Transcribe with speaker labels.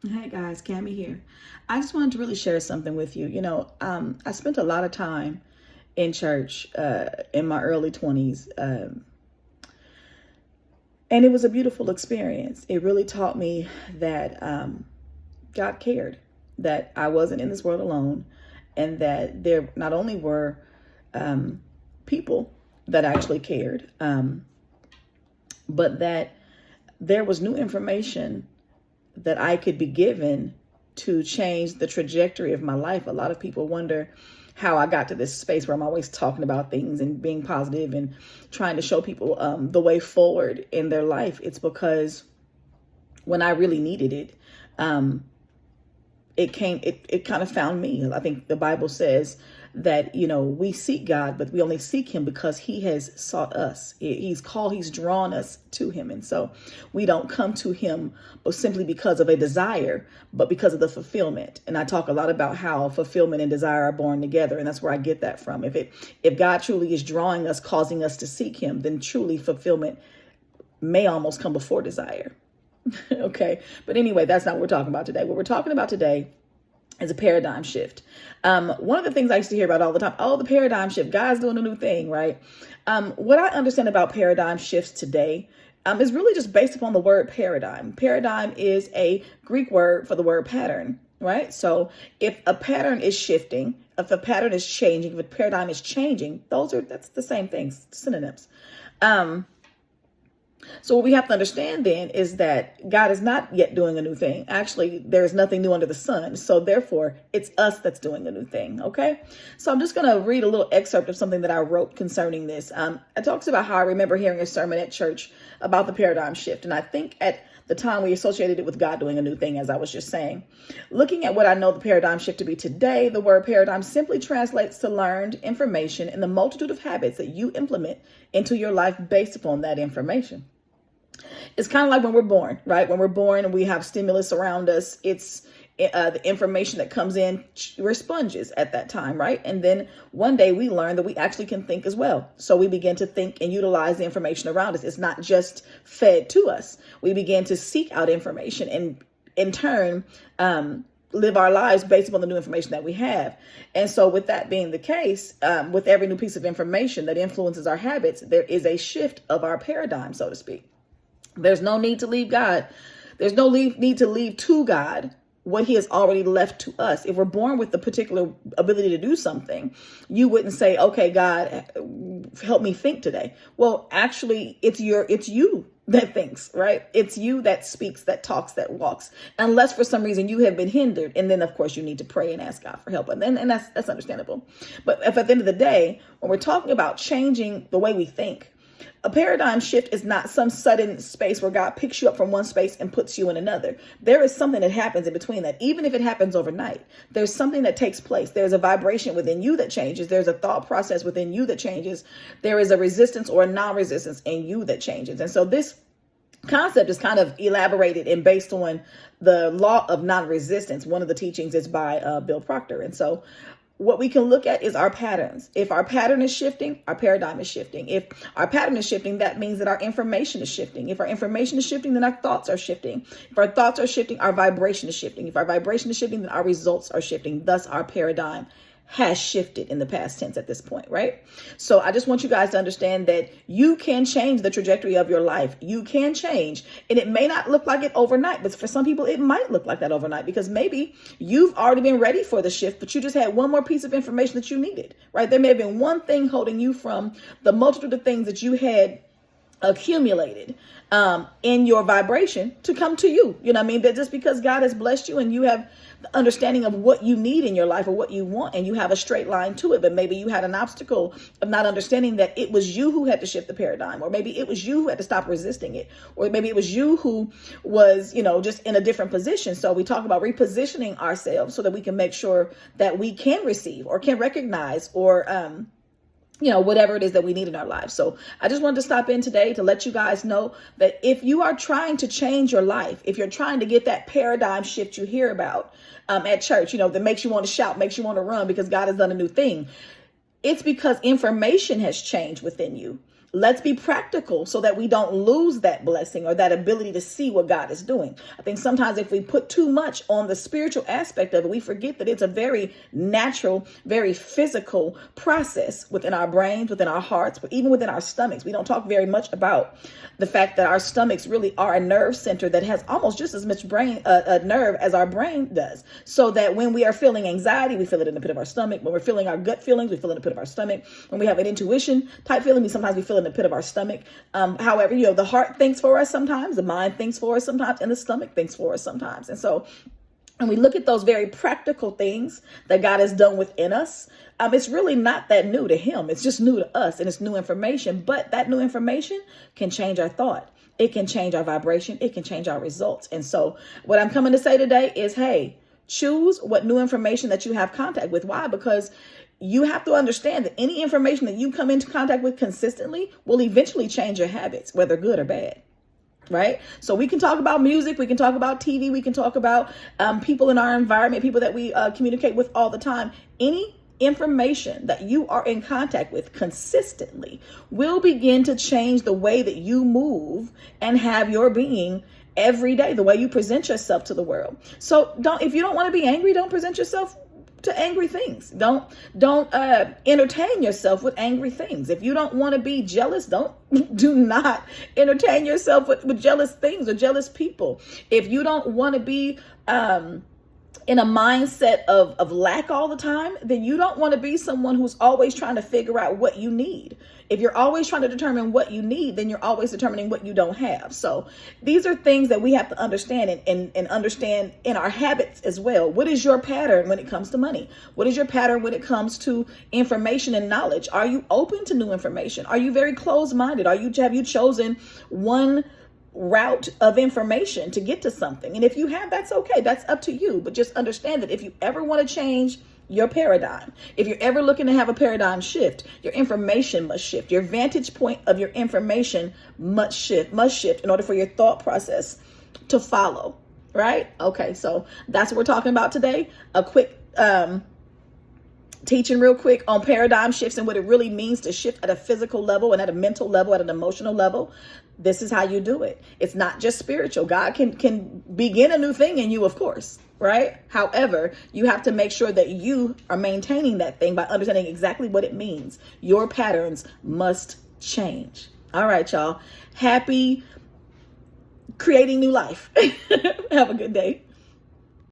Speaker 1: Hey guys, Cammy here. I just wanted to really share something with you. I spent a lot of time in church in my early 20s, and it was a beautiful experience. It really taught me that God cared, that I wasn't in this world alone, and that there not only were people that actually cared, but that there was new information that I could be given to change the trajectory of my life. A lot of people wonder how I got to this space where I'm always talking about things and being positive and trying to show people the way forward in their life. It's because when I really needed it, it kind of found me. I think the Bible says that, we seek God, but we only seek him because he has sought us. He's drawn us to him. And so we don't come to him but simply because of a desire, but because of the fulfillment. And I talk a lot about how fulfillment and desire are born together. And that's where I get that from. If God truly is drawing us, causing us to seek him, then truly fulfillment may almost come before desire. Okay. But anyway, that's not what we're talking about today. What we're talking about today is a paradigm shift. One of the things I used to hear about all the time, the paradigm shift, God's doing a new thing, right? What I understand about paradigm shifts today is really just based upon the word paradigm. Paradigm is a Greek word for the word pattern, right? So if a pattern is shifting, if a pattern is changing, if a paradigm is changing, that's the same things, synonyms. So what we have to understand then is that God is not yet doing a new thing. Actually, there is nothing new under the sun. So therefore, it's us that's doing a new thing. Okay. So I'm just going to read a little excerpt of something that I wrote concerning this. It talks about how I remember hearing a sermon at church about the paradigm shift. And I think at the time we associated it with God doing a new thing, as I was just saying. Looking at what I know the paradigm shift to be today, the word paradigm simply translates to learned information and the multitude of habits that you implement into your life based upon that information. It's kind of like when we're born, right? When we're born and we have stimulus around us, it's the information that comes in, we're sponges at that time, right? And then one day we learn that we actually can think as well. So we begin to think and utilize the information around us. It's not just fed to us. We begin to seek out information and in turn, live our lives based upon the new information that we have. And so with that being the case, with every new piece of information that influences our habits, there is a shift of our paradigm, so to speak. There's no need to leave God. There's no need to leave to God what he has already left to us. If we're born with the particular ability to do something, you wouldn't say, okay, God, help me think today. Well, actually, it's you that thinks, right? It's you that speaks, that talks, that walks, unless for some reason you have been hindered. And then, of course, you need to pray and ask God for help. And that's understandable. But if at the end of the day, when we're talking about changing the way we think, a paradigm shift is not some sudden space where God picks you up from one space and puts you in another. There is something that happens in between that. Even if it happens overnight, there's something that takes place. There's a vibration within you that changes. There's a thought process within you that changes. There is a resistance or a non-resistance in you that changes. And so this concept is kind of elaborated and based on the law of non-resistance. One of the teachings is by Bill Proctor. And so what we can look at is our patterns. If our pattern is shifting, our paradigm is shifting. If our pattern is shifting, that means that our information is shifting. If our information is shifting, then our thoughts are shifting. If our thoughts are shifting, our vibration is shifting. If our vibration is shifting, then our results are shifting. Thus, our paradigm has shifted in the past tense at this point, right? So I just want you guys to understand that you can change the trajectory of your life. You can change, and it may not look like it overnight, but for some people, it might look like that overnight because maybe you've already been ready for the shift, but you just had one more piece of information that you needed, right? There may have been one thing holding you from the multitude of things that you had accumulated in your vibration to come to you. You know what I mean? That just because God has blessed you and you have the understanding of what you need in your life or what you want, and you have a straight line to it, but maybe you had an obstacle of not understanding that it was you who had to shift the paradigm, or maybe it was you who had to stop resisting it, or maybe it was you who was, just in a different position. So we talk about repositioning ourselves so that we can make sure that we can receive or can recognize or, whatever it is that we need in our lives. So I just wanted to stop in today to let you guys know that if you are trying to change your life, if you're trying to get that paradigm shift you hear about at church, that makes you want to shout, makes you want to run because God has done a new thing, it's because information has changed within you. let's be practical so that we don't lose that blessing or that ability to see what God is doing. I think sometimes if we put too much on the spiritual aspect of it, we forget that it's a very natural, very physical process within our brains, within our hearts, but even within our stomachs. We don't talk very much about the fact that our stomachs really are a nerve center that has almost just as much nerve as our brain does. So that when we are feeling anxiety, we feel it in the pit of our stomach. When we're feeling our gut feelings, we feel it in the pit of our stomach. When we have an intuition type feeling, sometimes we feel in the pit of our stomach. However, the heart thinks for us sometimes, the mind thinks for us sometimes, and the stomach thinks for us sometimes. And so when we look at those very practical things that God has done within us, it's really not that new to him. It's just new to us, and it's new information. But that new information can change our thought. It can change our vibration. It can change our results. And so what I'm coming to say today is, hey, choose what new information that you have contact with. Why? Because you have to understand that any information that you come into contact with consistently will eventually change your habits, whether good or bad. Right? So we can talk about music. We can talk about TV. We can talk about people in our environment, people that we communicate with all the time. Any information that you are in contact with consistently will begin to change the way that you move and have your being every day, the way you present yourself to the world. So if you don't want to be angry, don't present yourself to angry things. Don't entertain yourself with angry things. If you don't want to be jealous, do not entertain yourself with jealous things or jealous people. If you don't want to be in a mindset of lack all the time, then you don't want to be someone who's always trying to figure out what you need. If you're always trying to determine what you need, then you're always determining what you don't have. So these are things that we have to understand and understand in our habits as well. What is your pattern when it comes to money? What is your pattern when it comes to information and knowledge? Are you open to new information? Are you very closed-minded? Have you chosen one route of information to get to something? And if you have, that's okay. That's up to you. But just understand that if you ever want to change your paradigm, if you're ever looking to have a paradigm shift, your information must shift. Your vantage point of your information must shift in order for your thought process to follow. Right? Okay. So that's what we're talking about today. A quick teaching real quick on paradigm shifts and what it really means to shift at a physical level and at a mental level, at an emotional level. This is how you do it. It's not just spiritual. God can begin a new thing in you, of course, right? However, you have to make sure that you are maintaining that thing by understanding exactly what it means. Your patterns must change. All right, y'all. Happy creating new life. Have a good day.